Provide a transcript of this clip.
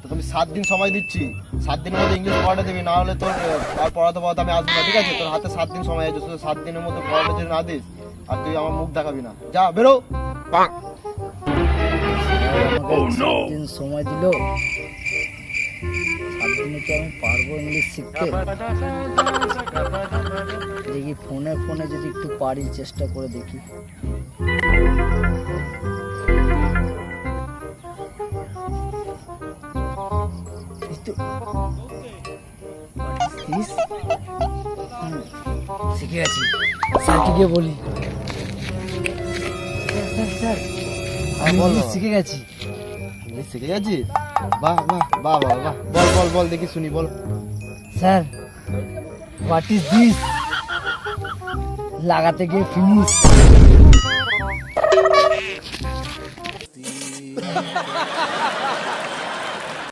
তো তুমি 7 দিন সময় দিচ্ছি, 7 দিনের মধ্যে ইংলিশ পড়াটা দিবি, না হলে তোর আর পড়াতে আমি আসবো না, ঠিক আছে? তোর হাতে 7 দিন সময় আছে, শুধু 7 দিনের মধ্যে পড়াটা যদি না দিস আর তুই আমার মুখ দেখাবি না, যা বেরো। দিন সময় দিল, 7 দিনে কি আমি পারবো ইংলিশ শিখতে? দেখি ফোনে ফোনে যদি একটু পারি, চেষ্টা করে দেখি। শিখে গেছি, স্যারকে গিয়ে বলি, স্যার আমি শিখে গেছি। শিখে গেছিস? বাহ বাহ বাহ বাহ বাহ, বল বল বল দেখি শুনি, বল। Sir, what is this? লাগাতে গিয়ে ফিনিশ।